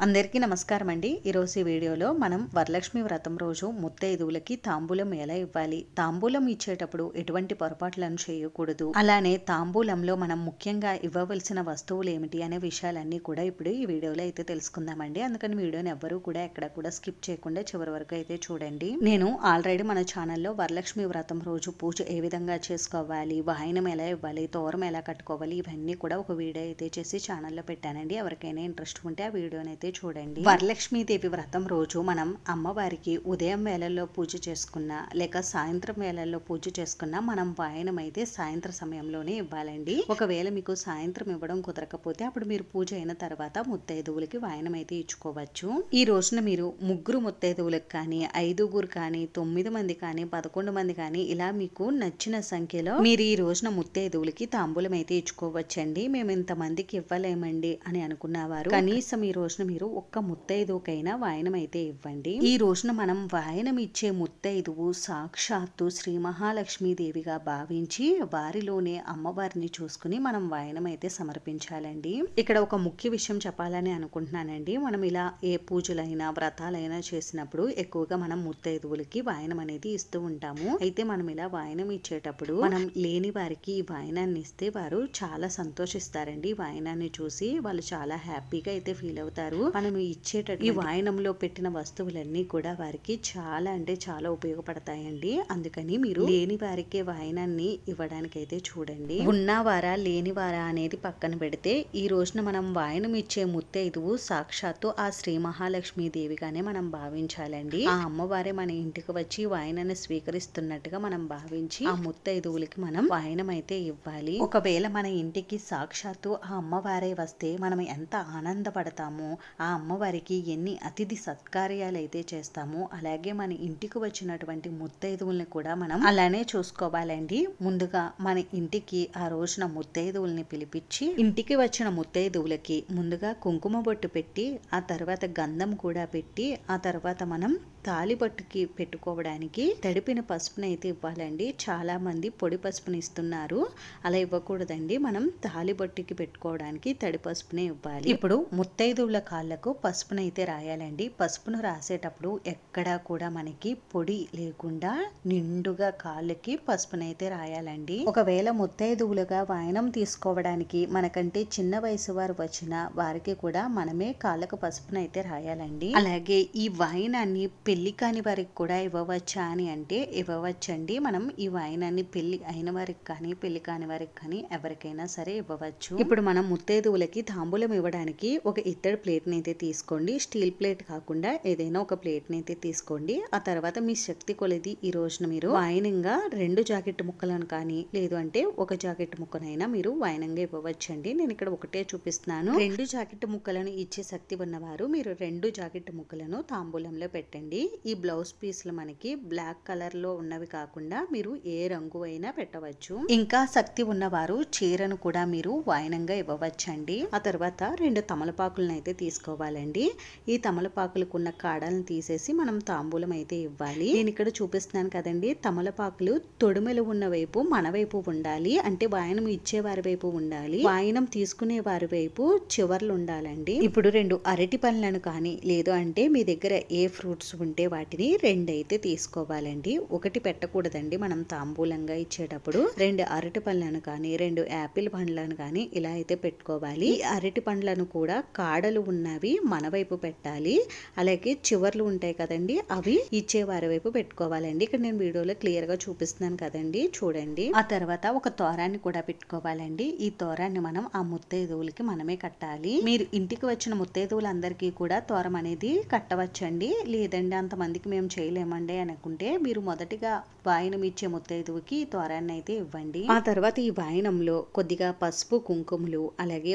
అందరికీ నమస్కారం అండి. ఈరోజు ఈ వీడియోలో మనం వరలక్ష్మి వ్రతం రోజు ముత్తైదువులకి తాంబూలం ఎలా ఇవ్వాలి, తాంబూలం ఇచ్చేటప్పుడు ఎటువంటి పొరపాట్లను చేయకూడదు, అలానే తాంబూలంలో మనం ముఖ్యంగా ఇవ్వవలసిన వస్తువులు ఏమిటి అనే విషయాలన్నీ కూడా ఇప్పుడు ఈ వీడియోలో అయితే తెలుసుకుందామండి. అందుకని వీడియోని ఎవ్వరూ కూడా ఎక్కడ కూడా స్కిప్ చేయకుండా చివరి వరకు అయితే చూడండి. నేను ఆల్రెడీ మన ఛానల్లో వరలక్ష్మి వ్రతం రోజు పూజ ఏ విధంగా చేసుకోవాలి, వాయనం ఎలా ఇవ్వాలి, తోరం ఎలా కట్టుకోవాలి, ఇవన్నీ కూడా ఒక వీడియో అయితే చేసి ఛానల్లో పెట్టానండి. ఎవరికైనా ఇంట్రెస్ట్ ఉంటే ఆ వీడియోని అయితే చూడండి. వరలక్ష్మీదేవి వ్రతం రోజు మనం అమ్మవారికి ఉదయం వేళల్లో పూజ చేసుకున్నా లేక సాయంత్రం వేళల్లో పూజ చేసుకున్నా మనం వాయనం అయితే సాయంత్రం సమయంలోనే ఇవ్వాలండి. ఒకవేళ మీకు సాయంత్రం ఇవ్వడం కుదరకపోతే అప్పుడు మీరు పూజ అయిన తర్వాత ముత్తైదువులకి వాయనం అయితే ఇచ్చుకోవచ్చు. ఈ రోజున మీరు ముగ్గురు ముత్తైదువులకు కానీ, 5గురు కానీ, 9 మంది కానీ, 11 మంది కానీ ఇలా మీకు నచ్చిన సంఖ్యలో మీరు ఈ రోజున ముత్తైదువులకి తాంబూలం అయితే ఇచ్చుకోవచ్చండి. మేము ఇంతమందికి ఇవ్వలేమండి అని అనుకున్నవారు కనీసం ఈ రోజున మీరు ఒక్క ముత్తైదువుకైనా వాయనం అయితే ఇవ్వండి. ఈ రోజున మనం వాయనం ఇచ్చే ముత్తైదువు సాక్షాత్తు శ్రీ మహాలక్ష్మీదేవిగా భావించి వారిలోనే అమ్మవారిని చూసుకుని మనం వాయనం అయితే సమర్పించాలండి. ఇక్కడ ఒక ముఖ్య విషయం చెప్పాలని అనుకుంటున్నానండి. మనం ఇలా ఏ పూజలైనా వ్రతాలైనా చేసినప్పుడు ఎక్కువగా మనం ముత్తైదువులకి వాయనం అనేది ఇస్తూ ఉంటాము. అయితే మనం ఇలా వాయనం ఇచ్చేటప్పుడు మనం లేని వారికి ఈ వాయనాన్ని ఇస్తే వారు చాలా సంతోషిస్తారండి. వాయనాన్ని చూసి వాళ్ళు చాలా హ్యాపీగా అయితే ఫీల్ అవుతారు. మనం ఇచ్చేటట్టు ఈ వాయనంలో పెట్టిన వస్తువులన్నీ కూడా వారికి చాలా అంటే చాలా ఉపయోగపడతాయండి. అందుకని మీరు లేని వారికే వాయనాన్ని ఇవ్వడానికి అయితే చూడండి. ఉన్నవారా లేనివారా అనేది పక్కన పెడితే ఈ రోజున మనం వాయనం ఇచ్చే ముత్తైదువు సాక్షాత్తు ఆ శ్రీ మహాలక్ష్మి దేవిగానే మనం భావించాలండి. ఆ అమ్మవారే మన ఇంటికి వచ్చి వాయనాన్ని స్వీకరిస్తున్నట్టుగా మనం భావించి ఆ ముత్తైదువులకి మనం వాయనం అయితే ఇవ్వాలి. ఒకవేళ మన ఇంటికి సాక్షాత్తు ఆ అమ్మవారే వస్తే మనం ఎంత ఆనందపడతామో, ఆ అమ్మవారికి ఎన్ని అతిథి సత్కార్యాలు అయితే చేస్తామో అలాగే మన ఇంటికి వచ్చినటువంటి ముత్తైదువుల్ని కూడా మనం అలానే చూసుకోవాలండి. ముందుగా మన ఇంటికి ఆ రోజున ముత్తైదువుల్ని పిలిపించి ఇంటికి వచ్చిన ముత్తైదువులకి ముందుగా కుంకుమ బొట్టు పెట్టి ఆ తర్వాత గంధం కూడా పెట్టి ఆ తర్వాత మనం తాలిబొట్టుకి పెట్టుకోవడానికి తడిపిన పసుపునైతే ఇవ్వాలండి. చాలా మంది పొడి పసుపుని ఇస్తున్నారు. అలా ఇవ్వకూడదండి. మనం తాలిబొట్టుకి పెట్టుకోవడానికి తడి పసుపునే ఇవ్వాలి. ఇప్పుడు ముత్తైదువుల కాళ్ళకు పసుపునైతే రాయాలండి. పసుపును రాసేటప్పుడు ఎక్కడా కూడా మనకి పొడి లేకుండా నిండుగా కాళ్ళకి పసుపునైతే రాయాలండి. ఒకవేళ ముత్తైదువులుగా వాయనం తీసుకోవడానికి మనకంటే చిన్న వయసు వారు వచ్చిన వారికి కూడా మనమే కాళ్ళకు పసుపునైతే రాయాలండి. అలాగే ఈ వాయనాన్ని పెళ్లి కాని వారికి కూడా ఇవ్వవచ్చా అని అంటే ఇవ్వవచ్చండి. మనం ఈ వాయనాన్ని పెళ్లి అయిన వారికి కానీ పెళ్లి కాని వారికి కానీ ఎవరికైనా సరే ఇవ్వవచ్చు. ఇప్పుడు మనం ముత్తైదువులకి తాంబూలం ఇవ్వడానికి ఒక ఇత్తడి ప్లేట్ అయితే తీసుకోండి. స్టీల్ ప్లేట్ కాకుండా ఏదైనా ఒక ప్లేట్ అయితే తీసుకోండి. ఆ తర్వాత మీ శక్తి కొలది ఈ రోజున మీరు వాయనంగా 2 జాకెట్ ముక్కలను కానీ లేదు అంటే ఒక జాకెట్ ముక్కనైనా మీరు వాయనంగా ఇవ్వవచ్చండి. నేను ఇక్కడ ఒకటే చూపిస్తున్నాను. 2 జాకెట్ ముక్కలను ఇచ్చే శక్తి ఉన్నవారు మీరు 2 జాకెట్ ముక్కలను తాంబూలంలో పెట్టండి. ఈ బ్లౌజ్ పీస్లు మనకి బ్లాక్ కలర్ లో ఉన్నవి కాకుండా మీరు ఏ రంగు అయినా పెట్టవచ్చు. ఇంకా శక్తి ఉన్నవారు చీరను కూడా మీరు వాయనంగా ఇవ్వవచ్చండి. ఆ తర్వాత 2 తమలపాకులను అయితే తీసుకోవాలండి. ఈ తమలపాకులకు ఉన్న కాడలను తీసేసి మనం తాంబూలం అయితే ఇవ్వాలి. నేను ఇక్కడ చూపిస్తున్నాను కదండి, తమలపాకులు తొడిమెలు ఉన్న వైపు మన వైపు ఉండాలి. అంటే వాయనం ఇచ్చే వారి వైపు ఉండాలి, వాయనం తీసుకునే వారి వైపు చివర్లు ఉండాలండి. ఇప్పుడు 2 అరటి పండ్లను కానీ లేదు అంటే మీ దగ్గర ఏ ఫ్రూట్స్ ఉంటే వాటిని 2 అయితే తీసుకోవాలండి. ఒకటి పెట్టకూడదండి. మనం తాంబూలంగా ఇచ్చేటప్పుడు 2 అరటి పండ్లను కానీ 2 యాపిల్ పండ్లను కానీ ఇలా అయితే పెట్టుకోవాలి. ఈ అరటి పండ్లను కూడా కాడలు ఉన్నవి మన వైపు పెట్టాలి. అలాగే చివర్లు ఉంటాయి కదండి, అవి ఇచ్చే వారి వైపు పెట్టుకోవాలండి. ఇక్కడ నేను వీడియోలో క్లియర్ గా చూపిస్తున్నాను కదండి, చూడండి. ఆ తర్వాత ఒక తోరాన్ని కూడా పెట్టుకోవాలండి. ఈ తోరాన్ని మనం ఆ ముత్తైదువులకి మనమే కట్టాలి. మీరు ఇంటికి వచ్చిన ముత్తైదువులందరికీ కూడా తోరం అనేది కట్టవచ్చండి. లేదండి అంతమందికి మేము చేయలేమండి అనుకుంటే మీరు మొదటిగా వాయనం ఇచ్చే ముత్తైదువుకి ఈ తోరాన్ని అయితే ఇవ్వండి. ఆ తర్వాత ఈ వాయనంలో కొద్దిగా పసుపు కుంకుమలు అలాగే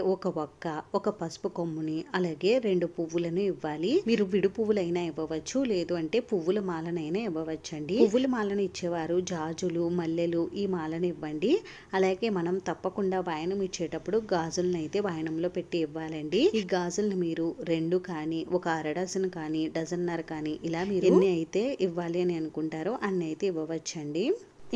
ఒక పసుపు కొమ్ముని అలాగే 2 పువ్వులను ఇవ్వాలి. మీరు విడు పువ్వులైనా ఇవ్వవచ్చు, లేదు అంటే పువ్వుల మాలనైనా ఇవ్వవచ్చండి. పువ్వుల మాలను ఇచ్చేవారు జాజులు మల్లెలు ఈ మాలను ఇవ్వండి. అలాగే మనం తప్పకుండా వాయనం ఇచ్చేటప్పుడు గాజులను అయితే వాయనంలో పెట్టి ఇవ్వాలండి. ఈ గాజులను మీరు 2 కానీ ఒక అర డజన్ కానీ డజన్నర కానీ ఇలా మీరు ఎన్ని అయితే ఇవ్వాలి అని అనుకుంటారో అన్ని అయితే ఇవ్వవచ్చండి.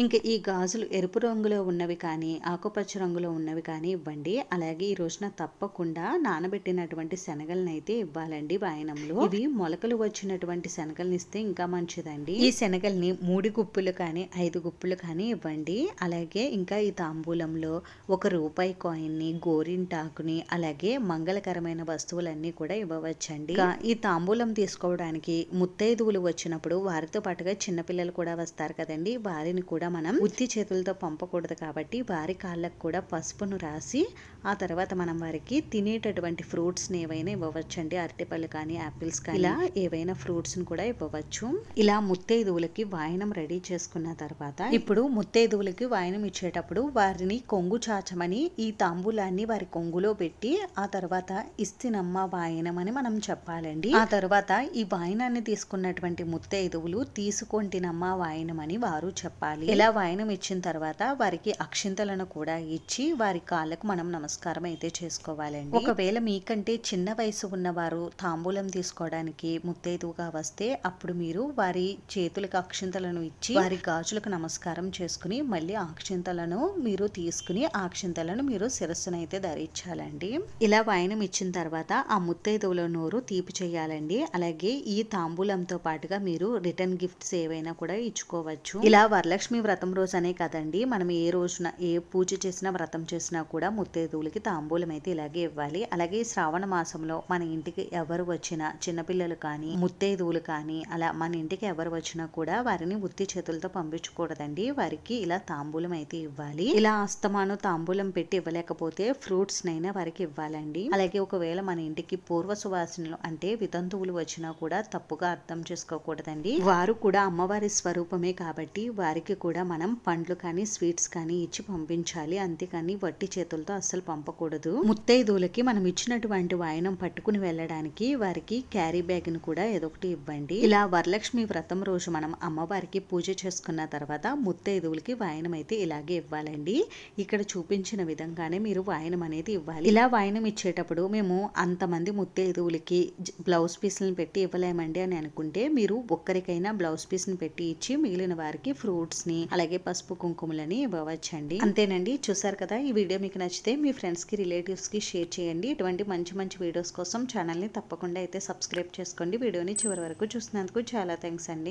ఇంకా ఈ గాజులు ఎరుపు రంగులో ఉన్నవి కానీ ఆకుపచ్చ రంగులో ఉన్నవి కానీ ఇవ్వండి. అలాగే ఈ రోజున తప్పకుండా నానబెట్టినటువంటి శనగలను అయితే ఇవ్వాలండి వాయనంలో. ఇవి మొలకలు వచ్చినటువంటి శనగలను ఇస్తే ఇంకా మంచిదండి. ఈ శనగల్ని 3 గుప్పులు కానీ 5 గుప్పులు కానీ ఇవ్వండి. అలాగే ఇంకా ఈ తాంబూలంలో ₹1 కాయిన్ని, గోరింటాకుని, అలాగే మంగళకరమైన వస్తువులన్నీ కూడా ఇవ్వవచ్చండి. ఈ తాంబూలం తీసుకోవడానికి ముత్తైదువులు వచ్చినప్పుడు వారితో పాటుగా చిన్నపిల్లలు కూడా వస్తారు కదండి, వారిని కూడా మనం ఉత్తి చేతులతో పంపకూడదు కాబట్టి వారి కాళ్ళకు కూడా పసుపును రాసి ఆ తర్వాత మనం వారికి తినేటటువంటి ఫ్రూట్స్ ఏవైనా ఇవ్వవచ్చండి. అరటిపళ్ళు కానీ యాపిల్స్ కానీ ఇలా ఏవైనా ఫ్రూట్స్ ని కూడా ఇవ్వవచ్చు. ఇలా ముత్తైదువులకి వాయనం రెడీ చేసుకున్న తర్వాత ఇప్పుడు ముత్తైదువులకి వాయనం ఇచ్చేటప్పుడు వారిని కొంగు చాచమని ఈ తాంబూలాన్ని వారి కొంగులో పెట్టి ఆ తర్వాత ఇస్తినమ్మ వాయనం అని మనం చెప్పాలండి. ఆ తర్వాత ఈ వాయనాన్ని తీసుకున్నటువంటి ముత్తైదువులు తీసుకొంటినమ్మ వాయనం అని వారు చెప్పాలి. ఇలా వాయనం ఇచ్చిన తర్వాత వారికి అక్షింతలను కూడా ఇచ్చి వారి కాళ్ళకు మనం నమస్కారం అయితే చేసుకోవాలండి. ఒకవేళ మీకంటే చిన్న వయసు ఉన్నవారు తాంబూలం తీసుకోవడానికి ముత్తైదువుగా వస్తే అప్పుడు మీరు వారి చేతులకు అక్షింతలను ఇచ్చి వారి గాజులకు నమస్కారం చేసుకుని మళ్ళీ ఆ అక్షింతలను మీరు తీసుకుని ఆ అక్షింతలను మీరు శిరస్సునైతే ధరించాలండి. ఇలా వాయనం ఇచ్చిన తర్వాత ఆ ముత్తైదువుల నోరు తీపి చేయాలండి. అలాగే ఈ తాంబూలంతో పాటుగా మీరు రిటర్న్ గిఫ్ట్స్ ఏవైనా కూడా ఇచ్చుకోవచ్చు. ఇలా వరలక్ష్మి వ్రతం రోజనే కదండి, మనం ఏ రోజున ఏ పూజ చేసినా వ్రతం చేసినా కూడా ముత్తైదువులకి తాంబూలం అయితే ఇలాగే ఇవ్వాలి. అలాగే శ్రావణ మాసంలో మన ఇంటికి ఎవరు వచ్చినా చిన్నపిల్లలు కానీ ముత్తైదువులు కానీ అలా మన ఇంటికి ఎవరు వచ్చినా కూడా వారిని ఉత్తి చేతులతో పంపించకూడదండి. వారికి ఇలా తాంబూలం అయితే ఇవ్వాలి. ఇలా అస్తమాను తాంబూలం పెట్టి ఇవ్వలేకపోతే ఫ్రూట్స్ నైనా వారికి ఇవ్వాలండి. అలాగే ఒకవేళ మన ఇంటికి పూర్వ సువాసనలు అంటే వితంతువులు వచ్చినా కూడా తప్పుగా అర్థం చేసుకోకూడదండి. వారు కూడా అమ్మవారి స్వరూపమే కాబట్టి వారికి కూడా మనం పండ్లు కానీ స్వీట్స్ కానీ ఇచ్చి పంపించాలి. అంతేకాని వట్టి చేతులతో అస్సలు పంపకూడదు. ముత్తైదువులకి మనం ఇచ్చినటువంటి వాయనం పట్టుకుని వెళ్ళడానికి వారికి క్యారీ బ్యాగ్ ను కూడా ఏదో ఒకటి ఇవ్వండి. ఇలా వరలక్ష్మి వ్రతం రోజు మనం అమ్మవారికి పూజ చేసుకున్న తర్వాత ముత్తైదువులకి వాయనం అయితే ఇలాగే ఇవ్వాలండి. ఇక్కడ చూపించిన విధంగానే మీరు వాయనం అనేది ఇవ్వాలి. ఇలా వాయనం ఇచ్చేటప్పుడు మేము అంతమంది ముత్తైదువులకి బ్లౌజ్ పీస్లను పెట్టి ఇవ్వలేమండి అని అనుకుంటే మీరు ఒక్కరికైనా బ్లౌజ్ పీస్ ని పెట్టి ఇచ్చి మిగిలిన వారికి ఫ్రూట్స్ ని అలాగే పసుపు కుంకుమలని ఇవ్వవచ్చండి. అంతేనండి. చూసారు కదా, ఈ వీడియో మీకు నచ్చితే మీ ఫ్రెండ్స్ కి రిలేటివ్స్ కి షేర్ చేయండి. ఇటువంటి మంచి మంచి వీడియోస్ కోసం ఛానల్ ని తప్పకుండా అయితే సబ్స్క్రైబ్ చేసుకోండి. వీడియోని చివరి వరకు చూసినందుకు చాలా థ్యాంక్స్ అండి.